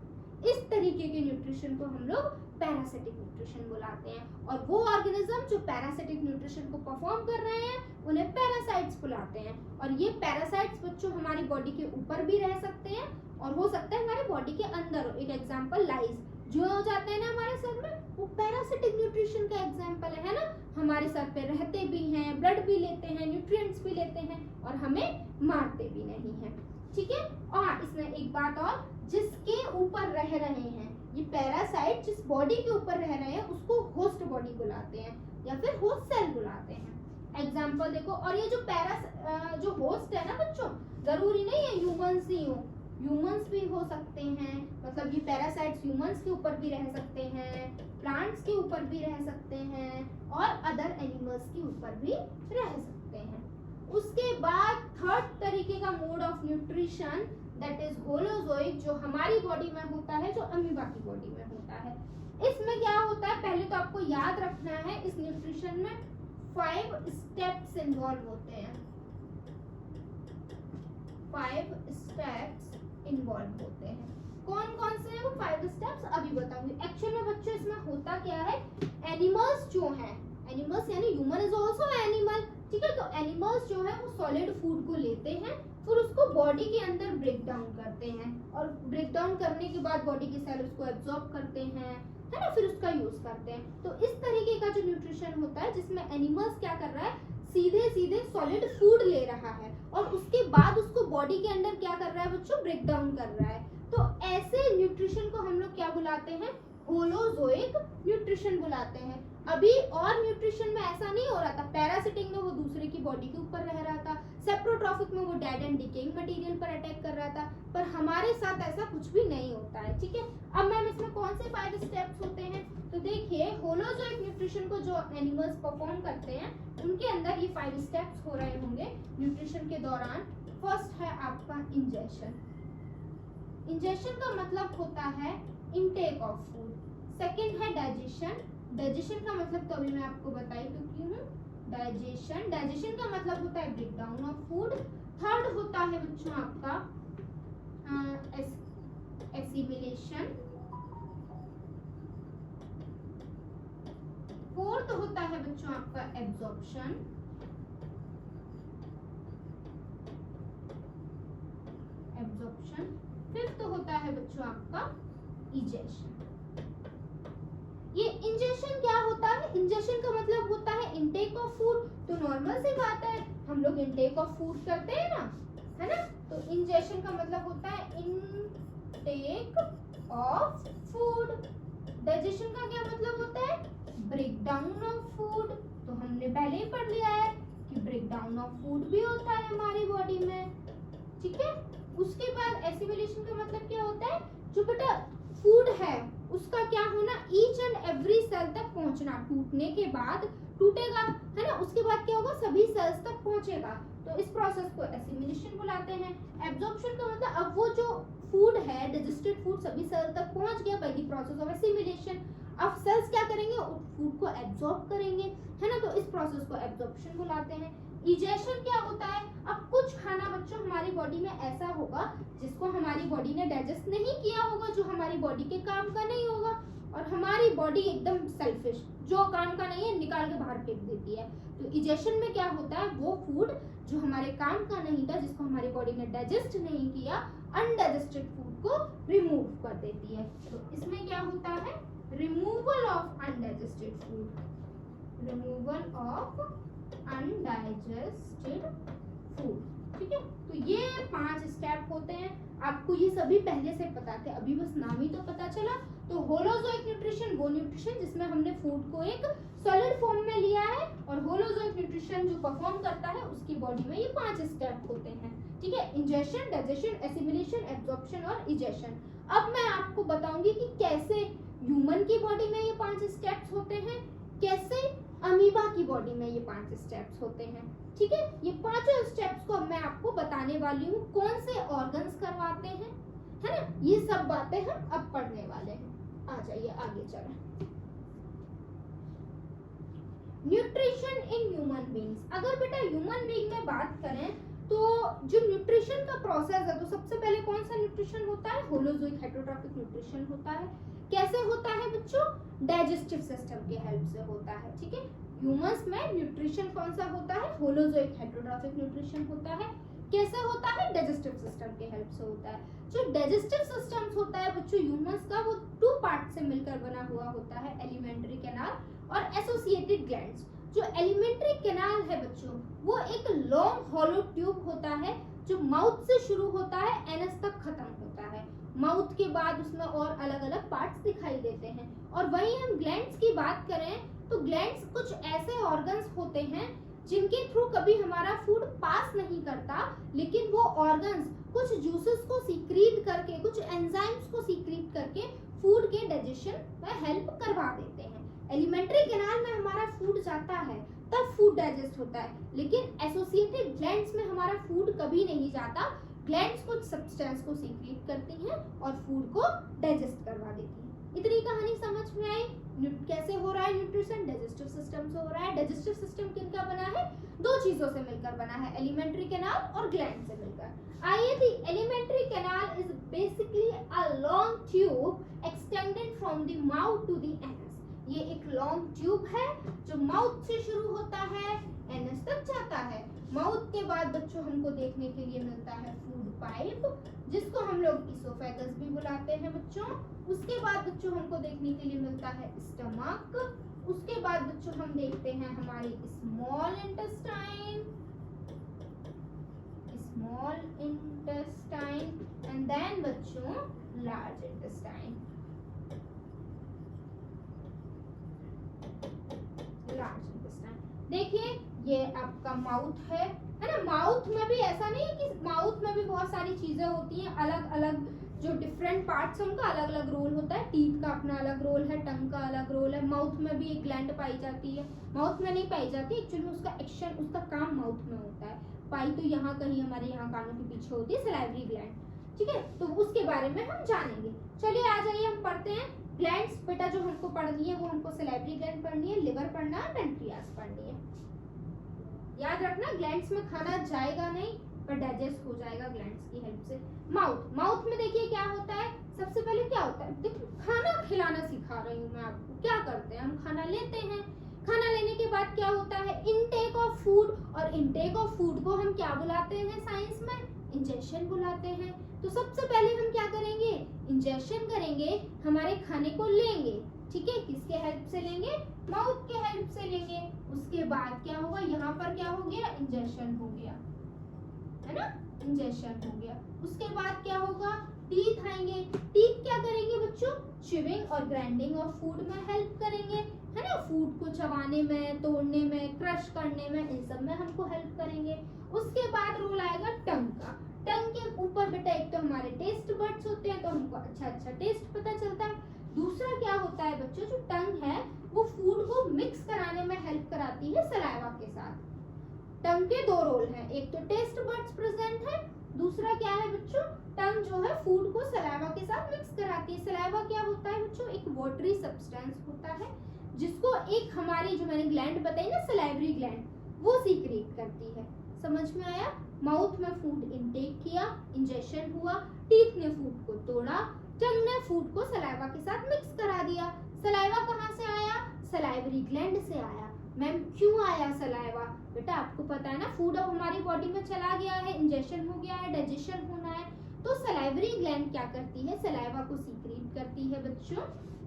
इस तरीके के न्यूट्रिशन को हम लोग पैरासिटिक न्यूट्रिशन बुलाते हैं। और वो ऑर्गेनिज्म जो पैरासिटिक न्यूट्रिशन को परफॉर्म कर रहे हैं उन्हें पैरासाइट्स बुलाते हैं। और ये पैरासाइट्स बच्चों हमारी बॉडी के ऊपर भी रह सकते हैं, और हो सकता है हमारे बॉडी के अंदर। एक एग्जांपल लाइस जो हो जाते हैं ना हमारे सर में, वो पैरासिटिक न्यूट्रिशन का एग्जांपल है ना। हमारे सर पे रहते भी हैं, ब्लड भी लेते हैं, न्यूट्रिएंट्स भी लेते हैं, और हमें मारते भी नहीं है, ठीक है। और इसमें एक बात और, जिसके ऊपर रह रहे हैं ये पैरासाइट, जिस बॉडी के ऊपर रह रहे हैं उसको होस्ट बॉडी बुलाते हैं, या फिर होस्ट सेल बुलाते हैं। एग्जांपल देखो, और ये जो होस्ट है ना बच्चों, जरूरी नहीं है ह्यूमंस ही हो, ह्यूमंस भी हो सकते हैं। मतलब ये पैरासाइट्स ह्यूमंस के ऊपर भी रह सकते हैं, प्लांट्स के ऊपर भी रह सकते हैं, और अदर एनिमल्स के ऊपर भी रह सकते हैं। उसके बाद थर्ड तरीके का mode of nutrition that is holozoic, जो हमारी बॉडी में होता है, जो अमीबा की बॉडी में होता है। इसमें क्या होता है, पहले तो आपको याद रखना है, इस न्यूट्रिशन में 5 स्टेप्स इन्वॉल्व होते हैं। 5 स्टेप्स इन्वॉल्व होते हैं। कौन कौन से हैं वो 5 स्टेप्स अभी बताऊंगी। एक्चुअल में बच्चों इसमें होता क्या है, एनिमल्स जो हैं, एनिमल्स यानी ह्यूमन इज आल्सो एनिमल, ठीक है। तो एनिमल्स जो है वो सॉलिड फूड को लेते हैं, फिर उसको बॉडी के अंदर ब्रेक डाउन करते हैं, और ब्रेक डाउन करने के बाद बॉडी के सेल उसको एब्जॉर्ब करते हैं, है ना, फिर उसका यूज करते हैं। तो इस तरीके का जो न्यूट्रिशन होता है, जिसमें एनिमल्स क्या कर रहा है, सीधे सीधे सॉलिड फूड ले रहा है, और उसके बाद उसको बॉडी के अंदर क्या कर रहा है बच्चों, ब्रेक डाउन कर रहा है। तो ऐसे न्यूट्रिशन को हम लोग क्या बुलाते हैं, होलोजोइक न्यूट्रिशन बुलाते हैं। अभी और न्यूट्रिशन में ऐसा नहीं हो रहा था, पैरासिटिक में वो दूसरे की बॉडी के ऊपर रह रहा था, सेप्रोट्रॉफिक में वो डेड एंड डिकेइंग मटेरियल पर अटैक कर रहा था, पर हमारे साथ ऐसा कुछ भी नहीं होता है, ठीक है। अब मैम इसमें कौन से 5 स्टेप्स होते हैं, तो देखिए होलोजोइक न्यूट्रिशन को जो एनिमल्स परफॉर्म करते हैं उनके अंदर ये 5 स्टेप्स हो रहे होंगे न्यूट्रिशन के दौरान। फर्स्ट है आपका इंजेक्शन। इंजेक्शन का मतलब होता है इनटेक ऑफ फूड। सेकंड है डाइजेशन। डाइजेशन का मतलब तो अभी मैं आपको बताई चुकी हूँ, डाइजेशन। डाइजेशन का मतलब होता है break down of food. Third होता है बच्चों आपका एसिमिलेशन। फोर्थ होता है बच्चों आपका एब्जॉर्प्शन। फिफ्थ होता है बच्चों आपका इजेक्शन। ये इंजेक्शन क्या होता है, इंजेक्शन का मतलब होता है इनटेक ऑफ फूड। तो नॉर्मल सी बात है, हम लोग इनटेक ऑफ फूड करते हैं ना, है ना। तो इंजेक्शन का मतलब होता है इनटेक ऑफ फूड। डाइजेशन का क्या मतलब होता है, ब्रेक डाउन ऑफ फूड। तो हमने पहले ही पढ़ लिया है कि ब्रेक डाउन ऑफ फूड भी होता है हमारी बॉडी में, ठीक है। उसके बाद एसिमिलेशन का मतलब क्या होता है, जो बेटा फूड है उसका क्या होना, ईच एंड एवरी सेल तक पहुंचना। टूटने के बाद टूटेगा, है ना, उसके बाद क्या होगा, सभी सेल्स तक पहुंचेगा। तो इस प्रोसेस को एसिमिलेशन बुलाते हैं। एब्जॉर्प्शन का मतलब अब वो जो फूड है, डाइजेस्टेड फूड सभी सेल तक पहुंच गया by the process of assimilation. अब सेल्स क्या करेंगे, उस फूड को एब्जॉर्ब करेंगे, है ना। तो इस प्रोसेस को एब्जॉर्प्शन बुलाते हैं। इजेक्शन क्या होता है, अब कुछ खाना बच्चों हमारी बॉडी में ऐसा होगा जिसको हमारी बॉडी ने डाइजेस्ट नहीं किया होगा, जो हमारी बॉडी के काम का नहीं होगा, और हमारी बॉडी एकदम सेल्फिश, जो काम का नहीं है निकाल के बाहर फेंक देती है। तो इजेशन में क्या होता है, वो फूड जो हमारे काम का नहीं था, जिसको हमारी बॉडी ने डाइजेस्ट नहीं किया, अनडाइजेस्टेड फूड को रिमूव कर देती है। तो इसमें क्या होता है, removal of undigested food, removal of undigested food. ठीक है, तो ये 5 स्टेप होते हैं। आपको ये सभी पहले से पता थे, अभी बस नाम ही तो पता चला। तो होलोजोइक न्यूट्रिशन वो न्यूट्रिशन जिसमें हमने फूड को एक सॉलिड फॉर्म में लिया है, और होलोजोइक न्यूट्रिशन जो परफॉर्म करता है उसकी बॉडी में ये 5 स्टेप होते हैं। ठीक है, इंजेशन, डाइजेशन, एसिमिलेशन, एब्जॉर्प्शन और इजेशन। अब मैं आपको बताऊंगी कि कैसे ह्यूमन की बॉडी में ये 5 स्टेप्स होते हैं, कैसे अमीबा की बॉडी में ये 5 स्टेप्स होते हैं। ठीक है, ये 5 स्टेप्स को मैं आपको बताने वाली हूँ, कौन से ऑर्गन्स करवाते हैं, है ना, ये सब बातें हम अब पढ़ने वाले हैं। आ जाइए आगे चलें। Nutrition in human beings. अगर बेटा ह्यूमन बीइंग में बात करें तो जो न्यूट्रिशन का प्रोसेस है, तो सबसे पहले कौन सा न्यूट्रिशन होता है, होलोजोइक हेटरोट्रॉफिक न्यूट्रिशन होता है। कैसे होता है बच्चों, डाइजेस्टिव सिस्टम के हेल्प से होता है। ठीक है, ह्यूमंस में न्यूट्रिशन कौन सा होता है, होलोजोइक हेटरोट्रॉफिक न्यूट्रिशन होता है। कैसे होता है, डाइजेस्टिव सिस्टम के हेल्प से होता है। जो डाइजेस्टिव सिस्टम होता है बच्चों ह्यूमंस का, वो 2 पार्ट से मिलकर बना हुआ होता है, एलिमेंट्री कैनाल और एसोसिएटेड ग्लैंड्स। जो एलिमेंट्री कैनाल है बच्चों, वो एक लॉन्ग हॉलो ट्यूब होता है जो माउथ से शुरू होता है, एनस तक खत्म होता है। माउथ के बाद उसमें और अलग अलग पार्ट्स दिखाई देते हैं। और वहीं हम ग्लैंड्स की बात करें तो ग्लैंड्स कुछ ऐसे ऑर्गन्स होते हैं जिनके थ्रू कभी हमारा फूड पास नहीं करता, लेकिन वो ऑर्गन्स कुछ जूसेस को सीक्रीट करके, कुछ एंजाइम्स को सीक्रीट करके फूड के डाइजेशन में हेल्प करवा देते हैं। एलिमेंट्री कैनाल में हमारा फूड जाता है तब फूड डाइजेस्ट होता है, लेकिन एसोसिएटेड ग्लैंड्स में हमारा फूड कभी नहीं जाता। ग्लैंड्स कुछ सब्सटेंस को सीक्रेट करती हैं और फूड को डाइजेस्ट करवा देती हैं। इतनी कहानी समझ में आई। कैसे हो रहा है न्यूट्रिशन, डाइजेस्टिव सिस्टम से हो रहा है। डाइजेस्टिव सिस्टम किनका बना है, 2 चीजों से मिलकर बना है, एलिमेंट्री कैनाल और ग्लैंड से मिलकर। आइए, the alimentary canal is basically a long tube extended from the mouth to the anus. ये एक लॉन्ग ट्यूब है जो माउथ से शुरू होता है, एनस तक जाता है। माउथ के बाद बच्चों हमको देखने के लिए मिलता है फूड पाइप, जिसको हम लोग इसोफेगस भी बुलाते हैं बच्चों। उसके बाद बच्चों हमको देखने के लिए मिलता है स्टमक। उसके बाद बच्चों हम देखते हैं हमारी स्मॉल इंटेस्टाइन, एंड देन बच्चों लार्ज इंटेस्टाइन। देखिए ये आपका माउथ है ना। माउथ में भी ऐसा नहीं है कि माउथ में भी बहुत सारी चीजें होती हैं, अलग अलग जो डिफरेंट पार्ट्स हैं उनका अलग अलग रोल होता है। टीथ का अपना अलग रोल है, टंग का अलग रोल है। माउथ में भी एक ग्लैंड पाई जाती है, माउथ में नहीं पाई जाती एक्चुअली, उसका एक्शन, उसका काम माउथ में होता है। पाई तो यहाँ कहीं हमारे यहाँ कानों के पीछे होती है, सलाइवरी ग्लैंड। ठीक है, तो उसके बारे में हम जानेंगे। चलिए आ जाइए हम पढ़ते हैं ग्लैंड्स। बेटा जो हमको पढ़नी है वो हमको सलाइवरी ग्लैंड पढ़नी है, लिवर पढ़ना है, पेनक्रियास पढ़नी है। याद रखना ग्लैंड्स में खाना जाएगा नहीं पर डाइजेस्ट हो जाएगा ग्लैंड्स की हेल्प से। माउथ में देखिए क्या होता है, सबसे पहले क्या होता है, देखो खाना खिलाना सिखा रही हूँ मैं आपको। क्या करते हैं हम, खाना लेते हैं। खाना लेने के बाद क्या होता है, इनटेक ऑफ फूड। और इनटेक ऑफ फूड को हम क्या बुलाते हैं साइंस में, इंजेशन बुलाते हैं। तो सबसे पहले हम क्या करेंगे, इंजेक्शन करेंगे, हमारे खाने को लेंगे। ठीक है, किसके हेल्प से लेंगे, माउथ के हेल्प से लेंगे। उसके बाद क्या होगा, यहाँ पर क्या हो गया, इंजेक्शन हो गया, है ना, इंजेक्शन हो गया। उसके बाद क्या होगा, टीथ आएंगे। टीथ क्या करेंगे बच्चों, च्यूइंग और ग्राइंडिंग ऑफ फूड में हेल्प करेंगे, है ना, फूड को चबाने में, तोड़ने में, क्रश करने में, इन सब में हमको हेल्प करेंगे। उसके बाद रोल आएगा टंग का। टंग के ऊपर बेटा एक तो हमारे टेस्ट बड्स होते हैं, तो हमको अच्छा अच्छा टेस्ट पता चलता है। दूसरा क्या होता है बच्चों, जो टंग है वो फूड को मिक्स कराने में हेल्प कराती है सलाइवा के साथ। टंग के 2 रोल हैं, एक तो टेस्ट बड्स प्रेजेंट है, दूसरा क्या है बच्चों, टंग जो है फूड को सलाइवा के साथ मिक्स कराती है। सलाइवा क्या होता है बच्चों, एक वाटरी सब्सटेंस होता है जिसको एक हमारी जो मैंने ग्लैंड बताई ना, सलाइवरी ग्लैंड, वो सीक्रेट करती है। समझ में आया। माउथ में फूड इनटेक किया, इंजेक्शन हुआ, टीथ ने फूड को तोड़ा, टंग ने फूड को सलाइवा के साथ मिक्स करा दिया। सलाइवा कहाँ से आया? सलाइवरी ग्लैंड से आया। मैम क्यों आया सलाइवा? बेटा आपको पता है ना, फूड अब हमारी बॉडी में चला गया है, इंजेक्शन हो गया है, डाइजेशन होना है, तो सलाइवरी ग्लैंड क्या करती है? सलाइवा को सीक्रेट करती है बच्चों।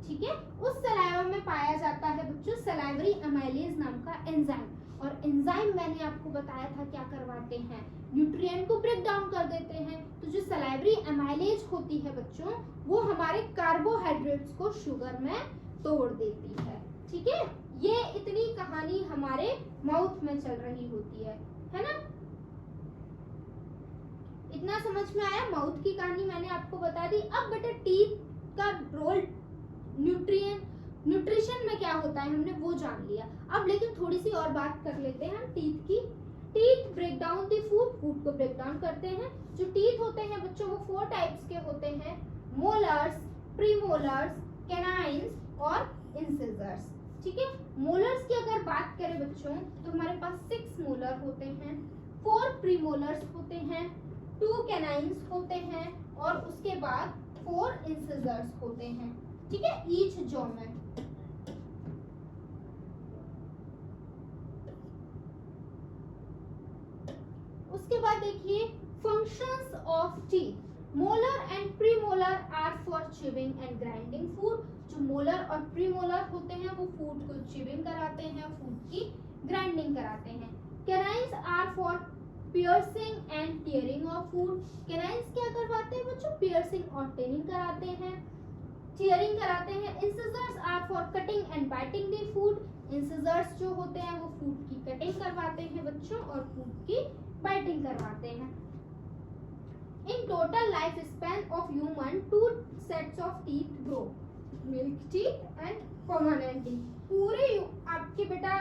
ठीक है, उस सलाइवा में पाया जाता है बच्चों सलाइवरी अमाइलेज नाम का एंजाइम। और एंजाइम मैंने आपको बताया था क्या करवाते हैं? न्यूट्रिएंट को ब्रेक डाउन कर देते हैं। तो जो सलाइवरी अमाइलेज होती है बच्चों, वो हमारे कार्बोहाइड्रेट्स को शुगर में तोड़ देती है। ठीक है, ये इतनी कहानी हमारे माउथ में चल रही होती है ना? इतना समझ में आया? माउथ की कहानी मैंने आपको बता दी। अब बेटा टीथ का रोल न्यूट्रिशन में क्या होता है हमने वो जान लिया। अब लेकिन थोड़ी सी और बात कर लेते हैं हम टीथ की। Teeth break down the food को ब्रेक डाउन करते हैं। जो टीथ होते हैं बच्चों वो 4 टाइप्स के होते हैं, मोलर्स, प्रीमोलर्स, कैनाइन्स और इंसिजर्स। ठीक है, मोलर्स की अगर बात करें बच्चों तो हमारे पास 6 मोलर होते हैं, 4 प्रीमोलर्स होते हैं, 2 कैनाइन्स होते हैं और उसके बाद 4 इंसिजर्स होते हैं। ठीक है, ईच जॉ में। उसके बाद देखिए functions of teeth. Molar and premolar are for chewing and grinding food. जो मोलर और प्रीमोलर होते हैं वो फूड को चिविंग कराते हैं, फूड की ग्राइंडिंग कराते हैं। Canines are for piercing and tearing of food. Canines क्या करवाते हैं बच्चों? पियर्सिंग और टीयरिंग कराते हैं, टीयरिंग कराते हैं। Incisors are for cutting and biting the food. Incisors जो होते हैं वो फूड की कटिंग करवाते हैं बच्चों और फूड की बाइटिंग करवाते हैं। In total life span of human 2 sets of teeth grow, milk teeth and permanent teeth. पूरे आपके बेटा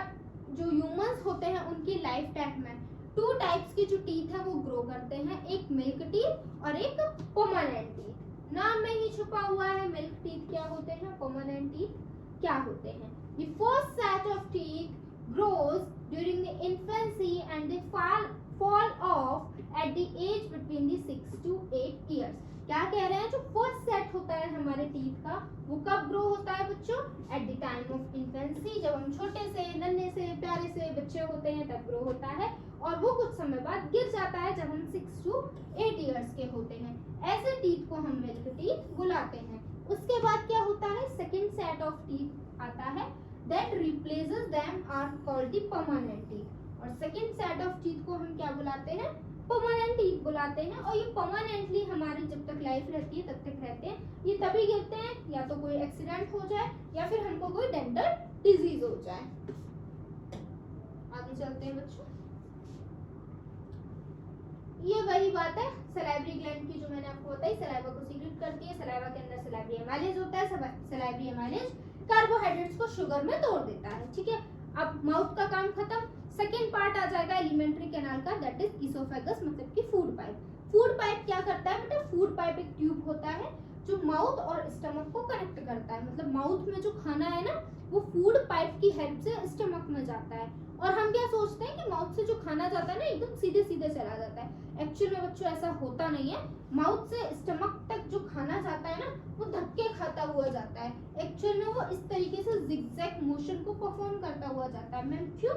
जो ह्यूमंस होते हैं उनकी लाइफ टाइम में 2 टाइप्स की जो टीथ है वो ग्रो करते हैं, एक मिल्क टीथ और एक परमानेंट टीथ। नाम में ही छुपा हुआ है मिल्क टीथ क्या होते हैं, परमानेंट टीथ क्या होते हैं। The first set of teeth grows during the infancy and they fall off at the age between the 6 to 8 years। क्या कह रहे हैं? जो फर्स्ट सेट होता है हमारे टीथ का वो कब ग्रो होता है बच्चों? At the time of infancy. जब हम छोटे से नन्हे से प्यारे से बच्चे होते हैं तब ग्रो होता है और वो कुछ समय बाद गिर जाता है जब हम 6 to 8 इयर्स के होते हैं। ऐसे टीथ को हम मिल्क टीथ बुलाते हैं। उसके बाद क्या होता है? सेकेंड सेट ऑफ टीथ आता है that replaces them are called the permanent teeth। और सेकेंड सेट ऑफ टीथ को हम क्या बुलाते हैं? परमानेंट टीथ बुलाते हैं। और ये परमानेंटली हमारी जब तक लाइफ रहती है तब तक रहते हैं। ये तभी गिरते हैं या तो कोई एक्सीडेंट हो जाए या फिर हमको कोई डेंटल डिजीज हो जाए। आगे चलते हैं बच्चों। ये वही बात है सलाइवरी ग्लैंड की जो मैंने आपको बताई, सलाइवा को सीक्रेट करती है। सलाइवा के अंदर सलाइवरी एमाइलेज होता है। सलाइवरी एमाइलेज कार्बोहाइड्रेट्स को शुगर में तोड़ देता है। ठीक है, अब माउथ का काम खत्म। सेकेंड पार्ट आ जाएगा एलिमेंट्री कैनाल का, दैट इज इसोफेगस, मतलब कि फूड पाइप। फूड पाइप क्या करता है बेटा? फूड पाइप एक ट्यूब होता है जो माउथ और स्टमक को कनेक्ट करता है। मतलब माउथ में जो खाना है ना वो फूड पाइप की हेल्प से स्टमक में जाता है। और हम क्या सोचते हैं कि माउथ से जो खाना जाता है ना एकदम सीधे सीधे चला जाता है। एक्चुअल में बच्चों ऐसा होता नहीं है। माउथ से स्टमक तक जो खाना जाता है ना वो धक्के खाता हुआ जाता है। एक्चुअल में वो इस तरीके से जिगजैग मोशन को परफॉर्म करता हुआ जाता है। मैम क्यों?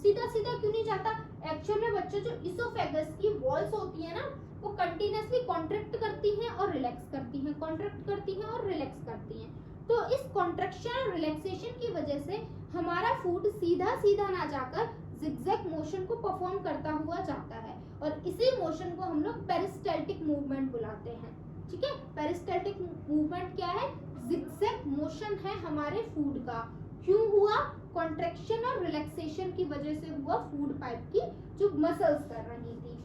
सीधा सीधा क्यों नहीं जाता? एक्चुअल में बच्चों जो इसोफेगस की वॉल्स होती है ना वो कंटिन्यूअसली कॉन्ट्रैक्ट करती हैं और रिलैक्स करती हैं, कॉन्ट्रैक्ट करती हैं और रिलैक्स करती हैं। तो इस कॉन्ट्रैक्शन और रिलैक्सेशन की वजह से हमारा फूड सीधा सीधा ना जाकर जिगजैग मोशन को परफॉर्म करता हुआ जाता है और इसी मोशन को हम लोग पेरिस्टैल्टिक मूवमेंट बुलाते हैं। ठीक है, पेरिस्टैल्टिक मूवमेंट क्या है? जिगजैग मोशन है हमारे फूड का। क्यों हुआ? कॉन्ट्रैक्शन और रिलैक्सेशन की वजह से हुआ फूड पाइप की जो मसल्स कर रही थी।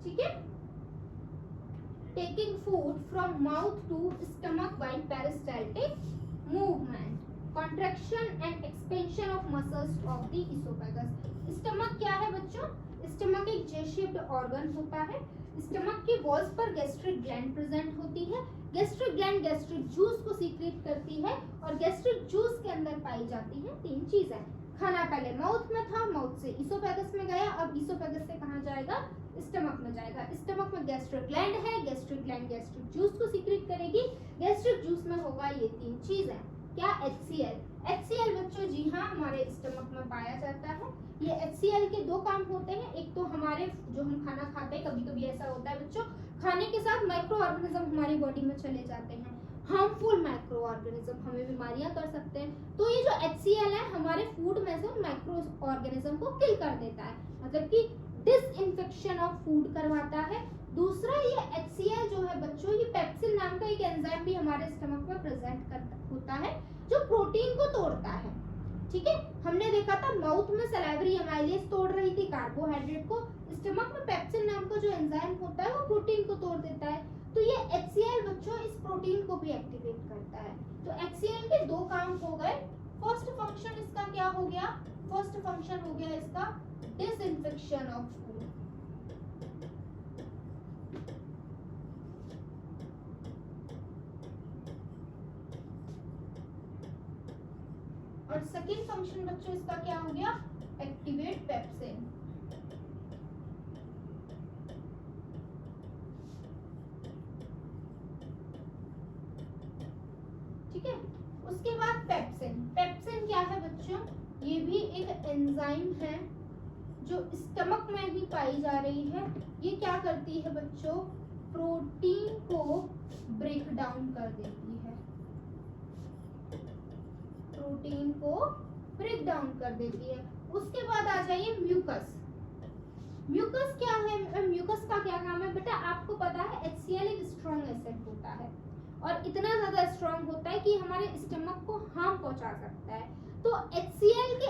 ठीक है, taking food from mouth to stomach by peristaltic movement, contraction and expansion of muscles of the oesophagus. Stomach क्या है बच्चों? स्टमक एक जे शेप्ड ऑर्गन होता है। स्टमक की वॉल्स पर गैस्ट्रिक ग्लैंड प्रेजेंट होती है। गैस्ट्रिक ग्लैंड गैस्ट्रिक जूस को सीक्रेट करती है और गैस्ट्रिक जूस के अंदर पाई जाती है 3 चीजें, खाना पहले माउथ में था, माउथ से इसोफेगस में गया, अब इसोफेगस से कहाँ जाएगा, स्टमक में जाएगा। स्टमक में गैस्ट्रिक ग्लैंड है, गैस्ट्रिक ग्लैंड गैस्ट्रिक जूस को सीक्रेट करेगी। गैस्ट्रिक जूस में होगा ये 3 चीजें, क्या, HCl। HCl बच्चों जी हाँ हमारे स्टमक में पाया जाता है। ये HCl के 2 काम होते हैं, एक तो हमारे जो हम खाना खाते हैं, कभी कभी ऐसा होता है बच्चों, खाने के साथ माइक्रो ऑर्गेनिज्म हमारी बॉडी में चले जाते हैं, हार्मफुल माइक्रो ऑर्गेनिज्म, हमें बीमारियां कर सकते हैं। तो ये जो HCl है हमारे फूड में से उन माइक्रो ऑर्गेनिज्म को किल कर देता है, मतलब कि डिसइंफेक्शन ऑफ फूड करवाता है। दूसरा ये HCl जो है बच्चों, ये पेप्सिन नाम का एक एंजाइम भी हमारे स्टमक में प्रेजेंट होता है जो प्रोटीन को तोड़ता है। ठीक है, हमने देखा था माउथ में सलाइवरी एमाइलेज तोड़ रही थी कार्बोहाइड्रेट को, स्टमक में पेप्सिन नाम का जो एंजाइम होता है वो प्रोटीन को तोड़ देता है। तो ये HCl बच्चों इस प्रोटीन को भी एक्टिवेट करता है। तो HCl के 2 काम हो गए। फर्स्ट फंक्शन इसका क्या हो गया, फर्स्ट फंक्शन हो गया इसका डिसइंफेक्शन ऑफ फूड। और सेकंड फंक्शन बच्चों इसका क्या हो गया, एक्टिवेट पेप्सिन। ठीक है, उसके बाद पेप्सिन। पेप्सिन क्या है बच्चों, ये भी एक एंजाइम है जो स्टमक में ही पाई जा रही है। ये क्या करती है बच्चों, प्रोटीन को ब्रेक डाउन कर देती है, प्रोटीन को ब्रेक डाउन कर देती है। उसके बाद आ जाइए म्यूकस। म्यूकस क्या है, म्यूकस का क्या काम है बेटा, आपको पता है HCl एक स्ट्रॉन्ग एसिड होता है और इतना ज्यादा स्ट्रॉन्ग होता है कि हमारे स्टमक को हार्म पहुंचा सकता है। तो HCl के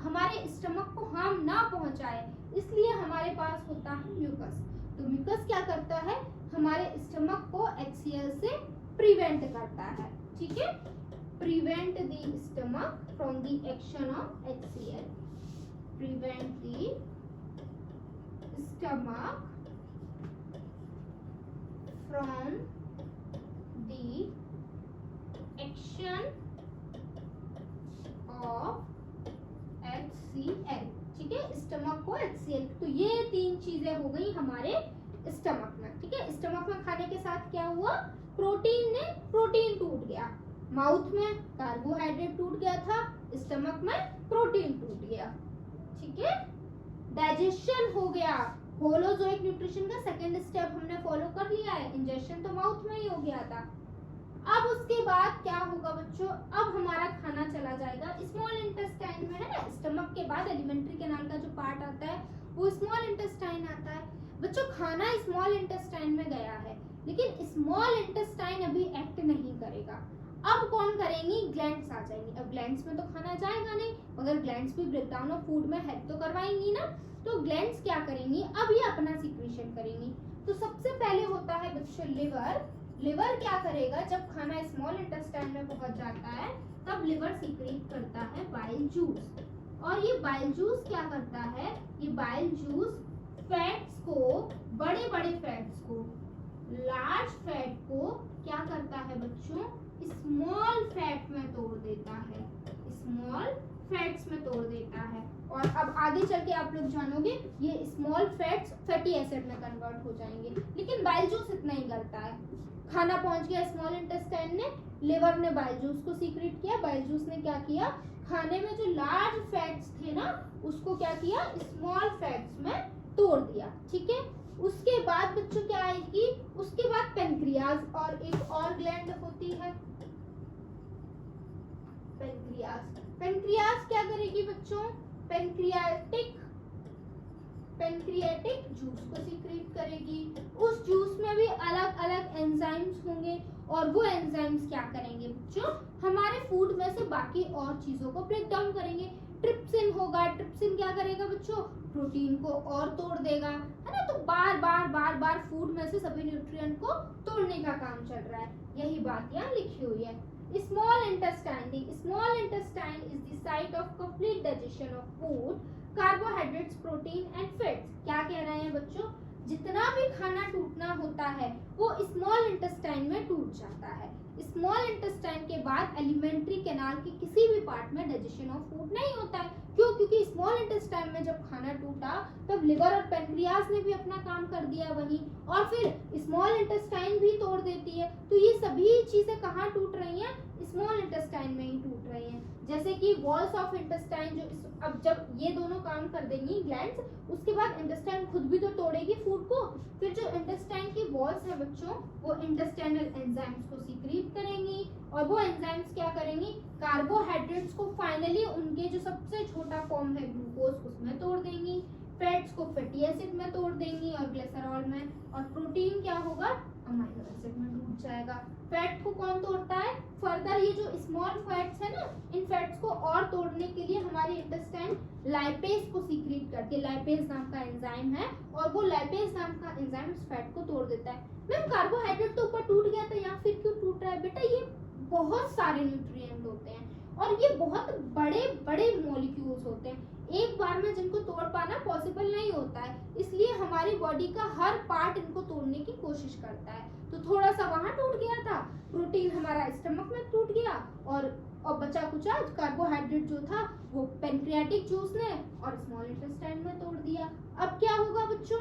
हमारे स्टमक को हार्म ना पहुंचाए इसलिए हमारे पास होता है म्यूकस। तो म्यूकस क्या करता है, हमारे स्टमक को HCl से प्रिवेंट करता है। ठीक है, prevent the stomach from the action of HCl, prevent the stomach from the action of HCl। ठीक है, स्टमक को HCl, तो ये 3 चीजें हो गई हमारे स्टमक में। ठीक है, स्टमक में खाने के साथ क्या हुआ, प्रोटीन टूट गया, माउथ में कार्बोहाइड्रेट टूट गया था, स्टमक में प्रोटीन टूट गया। ठीक है, डाइजेशन हो गया, होलोजोइक न्यूट्रिशन का सेकंड स्टेप हमने फॉलो कर लिया है, इंजेक्शन तो माउथ में ही हो गया था। अब उसके बाद क्या होगा बच्चों, अब हमारा खाना चला जाएगा स्मॉल इंटेस्टाइन में, है ना, स्टमक के बाद एलिमेंट्री कैनाल का जो पार्ट आता है वो स्मॉल इंटेस्टाइन आता है। बच्चों खाना स्मॉल इंटेस्टाइन में गया है, लेकिन स्मॉल इंटेस्टाइन अभी एक्ट नहीं करेगा। अब कौन करेंगी, ग्लैंड्स आ जाएंगी। अब ग्लैंड्स में तो खाना जाएगा नहीं, मगर ग्लैंड्स भी ब्रेकडाउन ऑफ फूड में हेल्प तो करवाएंगी ना। तो ग्लैंड्स क्या करेंगी, अब ये अपना सीक्रेशन करेंगी। तो सबसे पहले होता है बच्चों लिवर। लिवर क्या करेगा, जब खाना स्मॉल इंटेस्टाइन में पहुंच जाता है तब लिवर सीक्रेट करता है बाइल जूस। और ये बाइल जूस क्या करता है, ये बाइल जूस फैट्स को, बड़े बड़े फैट्स को, लार्ज फैट को क्या करता है बच्चों, स्मॉल फैट में तोड़ देता है, स्मॉल फैट्स में तोड़ देता है। और अब आगे चल के आप लोग जानोगे ये स्मॉल फैट्स फैटी एसिड में कन्वर्ट हो जाएंगे। लेकिन बाइल जूस इतना ही करता है, खाना पहुंच गया स्मॉल इंटेस्टाइन ने, लिवर ने बाइल जूस को सीक्रेट किया, बाइल जूस ने क्या किया, खाने में जो लार्ज फैट्स थे ना उसको क्या किया, स्मॉल फैट्स में तोड़ दिया। ठीक है, उसके बाद बच्चों क्या आएगी, उसके बाद पेनक्रियाज और एक और ग्लैंड होती है पेनक्रियाज। पेनक्रियाज क्या करेगी बच्चों, पेनक्रियाटिक जूस को सीक्रेट करेगी। उस जूस में भी अलग अलग एंजाइम्स होंगे और वो एंजाइम्स क्या करेंगे बच्चों, हमारे फूड में से बाकी और चीजों को ब्रेक डाउन करेंगे। ट्रिप्सिन होगा, ट्रिप्सिन क्या करेगा बच्चों, प्रोटीन को और तोड़ देगा, है ना। तो बार बार फूड में से सभी न्यूट्रिएंट को तोड़ने का काम चल रहा है, यही बात यहाँ लिखी हुई है। Small intestine, the small intestine is the site of complete digestion of food, carbohydrates, protein and fats. क्या कह रहे हैं बच्चों, जितना भी खाना टूटना होता है वो स्मॉल इंटेस्टाइन में टूट जाता है। स्मॉल इंटेस्टाइन के बाद एलिमेंट्री कैनाल के किसी भी पार्ट में डाइजेशन ऑफ फूड नहीं होता है। क्यों? क्योंकि स्मॉल इंटेस्टाइन में जब खाना टूटा तब लिवर और पेनक्रियाज ने भी अपना काम कर दिया वहीं, और फिर स्मॉल इंटेस्टाइन भी तोड़ देती है। तो ये सभी चीजें कहाँ टूट रही हैं? स्मॉल इंटेस्टाइन में ही टूट रही हैं। जैसे कि वॉल्स ऑफ इंटेस्टाइन, जो अब जब ये दोनों काम कर देंगी ग्लैंड्स, उसके बाद इंटेस्टाइन खुद भी तो तोड़ेगी फूड को। फिर जो इंटेस्टाइन की वॉल्स है बच्चों, वो इंटेस्टाइनल एंजाइम्स को सीक्रेट करेंगी, और वो एंजाइम्स क्या करेंगी? कार्बोहाइड्रेट्स को फाइनली उनके जो सबसे छोटा फॉर्म है ग्लूकोज, उसमें तोड़ देंगी। फैट्स को फैटी एसिड में तोड़ देंगी और ग्लिसरॉल में, और प्रोटीन क्या होगा? अमाइनो एसिड में टूट जाएगा। फैट को कौन तोड़ता है? फर्दर ये जो स्मॉल फैट्स है ना, इन फैट्स को और तोड़ने के लिए हमारी इंटेस्टाइन लाइपेज को सीक्रेट करती है। लाइपेज नाम का एंजाइम है, और वो लाइपेज नाम का एंजाइम इस फैट को तोड़ देता है। मैम कार्बोहाइड्रेट तो ऊपर टूट गया था, या फिर क्यों टूट रहा है? बेटा ये बहुत सारे न्यूट्रिएंट होते हैं, और ये बहुत बड़े बड़े मॉलिक्यूल्स होते हैं, एक बार में जिनको तोड़ पाना पॉसिबल नहीं होता है। इसलिए हमारी बॉडी का हर पार्ट इनको तोड़ने की कोशिश करता है। तो थोड़ा सा वहां टूट गया था, प्रोटीन हमारा स्टमक में टूट गया, और बचा कुचा कार्बोहाइड्रेट जो था वो पेनक्रियाटिक जूस ने और स्मॉल इंटेस्टाइन में तोड़ दिया। अब क्या होगा बच्चों?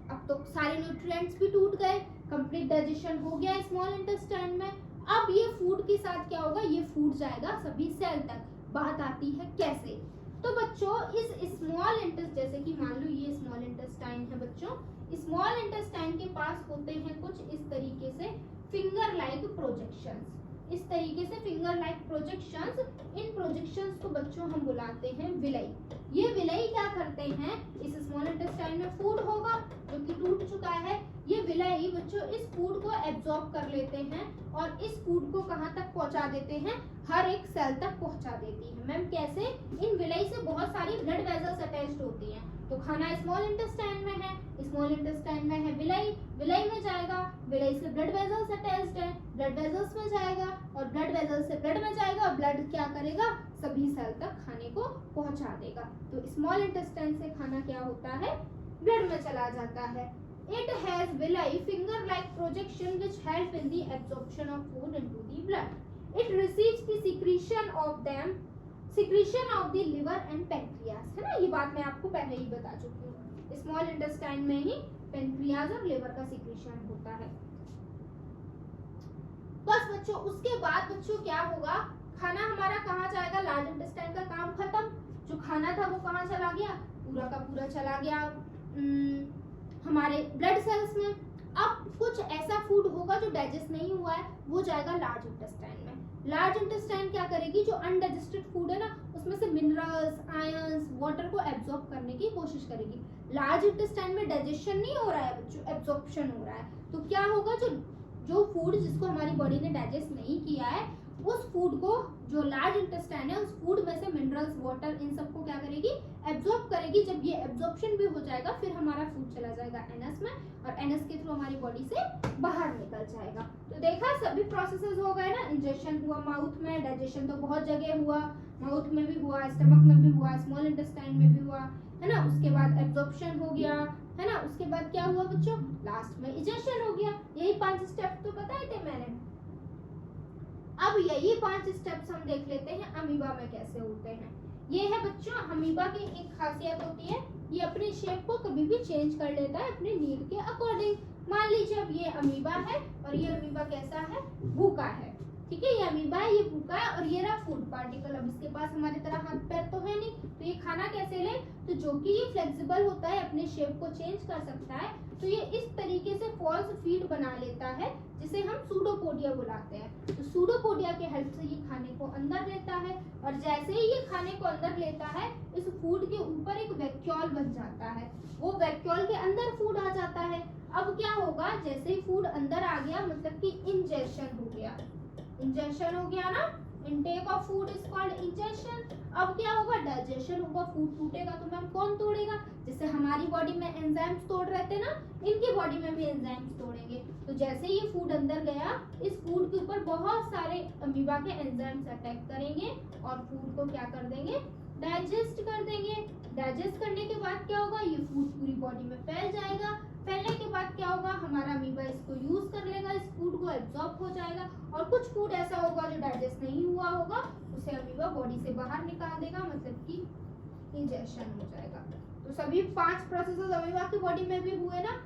अब तो सारे न्यूट्रिएंट्स भी टूट गए, कंप्लीट डाइजेशन हो गया स्मॉल इंटेस्टाइन में। अब ये फूड के साथ क्या होगा? ये फूड जाएगा सभी सेल तक। बात आती है कैसे? तो बच्चों इस स्मॉल इंटेस्ट, जैसे कि मान लो ये स्मॉल इंटेस्टाइन है बच्चों, स्मॉल इंटेस्टाइन के पास होते हैं कुछ इस तरीके से फिंगर लाइक प्रोजेक्शंस। इस तरीके से फिंगर लाइक प्रोजेक्शंस, इन प्रोजेक्शंस को बच्चों हम बुलाते हैं विलाई। ये विलाई क्या करते हैं? इस स्मॉल इंटेस्टाइन में फूड होगा जो कि टूट चुका है, ये विलाई बच्चों इस फूड को एब्जॉर्ब कर लेते हैं और इस फूड को कहाँ तक पहुंचा देते हैं? हर एक सेल तक पहुंचा देती है। मैम कैसे? इन विलाई से बहुत सारी ब्लड वेसल्स अटैच्ड होती हैं। तो खाना स्मॉल इंटेस्टाइन में है, स्मॉल इंटेस्टाइन में है विलाई, विलाई में जाएगा, विलाई से ब्लड वेसल्स अटैच्ड है, ब्लड वेसल्स में जाएगा, और ब्लड वेसल्स से ब्लड में जाएगा, और ब्लड क्या करेगा? सभी सेल तक खाने को पहुंचा देगा। तो स्मॉल इंटेस्टाइन से खाना क्या होता है? ब्लड में चला जाता है। It has villi finger-like projection which help in the absorption of food into the blood. It receives the secretion of the liver and pancreas, है ना? ये बात मैं आपको पहले ही बता चुकी हूँ। स्मॉल इंटेस्टाइन में ही पेनक्रियाज और लिवर का सिक्रीशन होता है। बस बच्चों, उसके बाद बच्चों क्या होगा? खाना हमारा कहाँ जाएगा? लार्ज इंटेस्टाइन का काम खत्म। जो खाना था वो कहाँ चला गया? पूरा का पूरा चला गया हमारे ब्लड सेल्स में। अब कुछ ऐसा फूड होगा जो डाइजेस्ट नहीं हुआ है, वो जाएगा लार्ज इंटेस्टाइन में। लार्ज इंटेस्टाइन क्या करेगी? जो अनडाइजेस्टेड फूड है ना, उसमें से मिनरल्स, आयंस, वाटर को एब्जॉर्ब करने की कोशिश करेगी। लार्ज इंटेस्टाइन में डाइजेशन नहीं हो रहा है बच्चों, एब्जॉर्प्शन हो रहा है। तो क्या होगा? जो फूड जिसको हमारी बॉडी ने डाइजेस्ट नहीं किया है, उस फूड को, जो लार्ज इंटेस्टाइन है, उस फूड में से मिनरल्स, वाटर, इन सबको क्या करेगी? एब्जॉर्ब करेगी। जब ये एब्जॉर्प्शन भी हो जाएगा, फिर हमारा फूड चला जाएगा एनस में, और एनस के थ्रू हमारी बॉडी से बाहर निकल जाएगा। तो देखा, सभी प्रोसेसेस हो गए ना। इंजेक्शन हुआ माउथ में, डाइजेशन तो बहुत जगह हुआ, माउथ में भी हुआ, स्टमक में भी हुआ, स्मॉल इंटेस्टाइन में भी हुआ, है ना। उसके बाद एब्जॉर्प्शन हो गया, है ना। उसके बाद क्या हुआ बच्चों? लास्ट में इजेक्शन हो गया। यही 5 स्टेप्स तो बताए थे मैंने। अब यही 5 स्टेप्स हम देख लेते हैं अमीबा में कैसे होते हैं। ये है बच्चों अमीबा की एक खासियत होती है, ये अपनी शेप को कभी भी चेंज कर लेता है अपने नीड के अकॉर्डिंग। मान लीजिए अब ये अमीबा है, और ये अमीबा कैसा है? भूखा है। ठीक है, ये अमीबा है, ये भूखा है, और ये रहा फूड पार्टिकल। अब इसके पास हमारी तरह हाथ पैर तो है नहीं, तो ये खाना कैसे ले? तो जो कि ये फ्लेक्सिबल होता है, अपने शेप को चेंज कर सकता है, तो ये इस तरीके से फॉल्स फीड बना लेता है, जिसे हम सूडोपोडिया बुलाते हैं। तो सूडोपोडिया के हेल्प से ये खाने को अंदर लेता है, और जैसे ही ये खाने को अंदर लेता है, इस फूड के ऊपर एक वैक्यूल बन जाता है। वो वैक्यूल के अंदर फूड आ जाता है। अब क्या होगा? जैसे ही फूड अंदर आ गया, मतलब कि इंजेक्शन हो गया। इंजेक्शन हो गया ना, intake of food is called injection. अब क्या होगा? डाइजेशन होगा, फूड टूटेगा। तो मैम कौन तोड़ेगा? जैसे हमारी बॉडी में एंजाइम्स तोड़ रहे थे ना, इनकी बॉडी में भी एंजाइम्स तोड़ेंगे। तो जैसे ही ये फूड अंदर गया, इस फूड के ऊपर बहुत सारे अमीबा के एंजाइम्स अटैक करेंगे और फूड को क्या कर देंगे? डाइजेस्ट कर देंगे। डाइजेस्ट करने के बाद क्या होगा? ये फूड पूरी बॉडी में फैल जाएगा। फैलने के बाद क्या होगा, हमारा अमीबा इसको यूज कर लेगा, इस फूड को एब्जॉर्ब हो जाएगा और कुछ फूड ऐसा होगा जो डाइजेस्ट नहीं हुआ होगा, उसे अमीबा बॉडी से बाहर निकाल देगा, मतलब कि इंजेक्शन हो जाएगा। तो सभी 5 प्रोसेसेस अमीबा की बॉडी में भी हुए ना।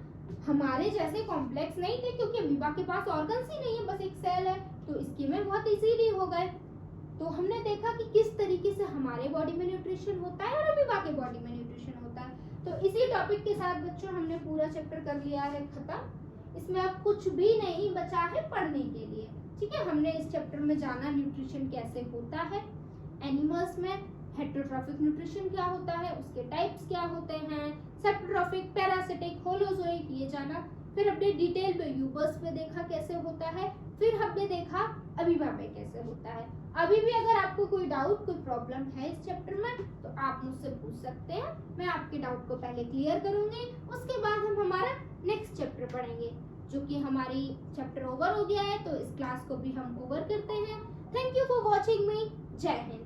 हमारे जैसे कॉम्प्लेक्स नहीं थे क्योंकि अमीबा के पास ऑर्गन्स ही नहीं है, बस एक सेल है, तो इसके में बहुत इजीली हो गए। तो हमने देखा कि किस तरीके से हमारे बॉडी में न्यूट्रिशन होता है और अमीबा के बॉडी में न्यूट्रिशन होता है। तो इसी टॉपिक के साथ बच्चों हमने पूरा चैप्टर कर लिया है खत्म। इसमें अब कुछ भी नहीं बचा है पढ़ने के लिए, ठीक है। हमने इस चैप्टर में जाना न्यूट्रिशन कैसे होता है, एनिमल्स में हेटेरोट्रॉफिक न्यूट्रिशन क्या होता है, उसके टाइप्स क्या होते हैं, सेप्टोट्रॉफिक, पैरासिटिक, होलोजोइक, ये जाना। फिर हमने डिटेल में यूबर्स में देखा कैसे होता है, फिर हमने देखा अमीबा में कैसे होता है। अभी भी अगर आपको कोई डाउट, कोई प्रॉब्लम है इस चैप्टर में तो आप मुझसे पूछ सकते हैं, मैं आपके डाउट को पहले क्लियर करूंगी, उसके बाद हम हमारा नेक्स्ट चैप्टर पढ़ेंगे, जो कि हमारी चैप्टर ओवर हो गया है। तो इस क्लास को भी हम ओवर करते हैं। थैंक यू फॉर वॉचिंग मी। जय हिंद।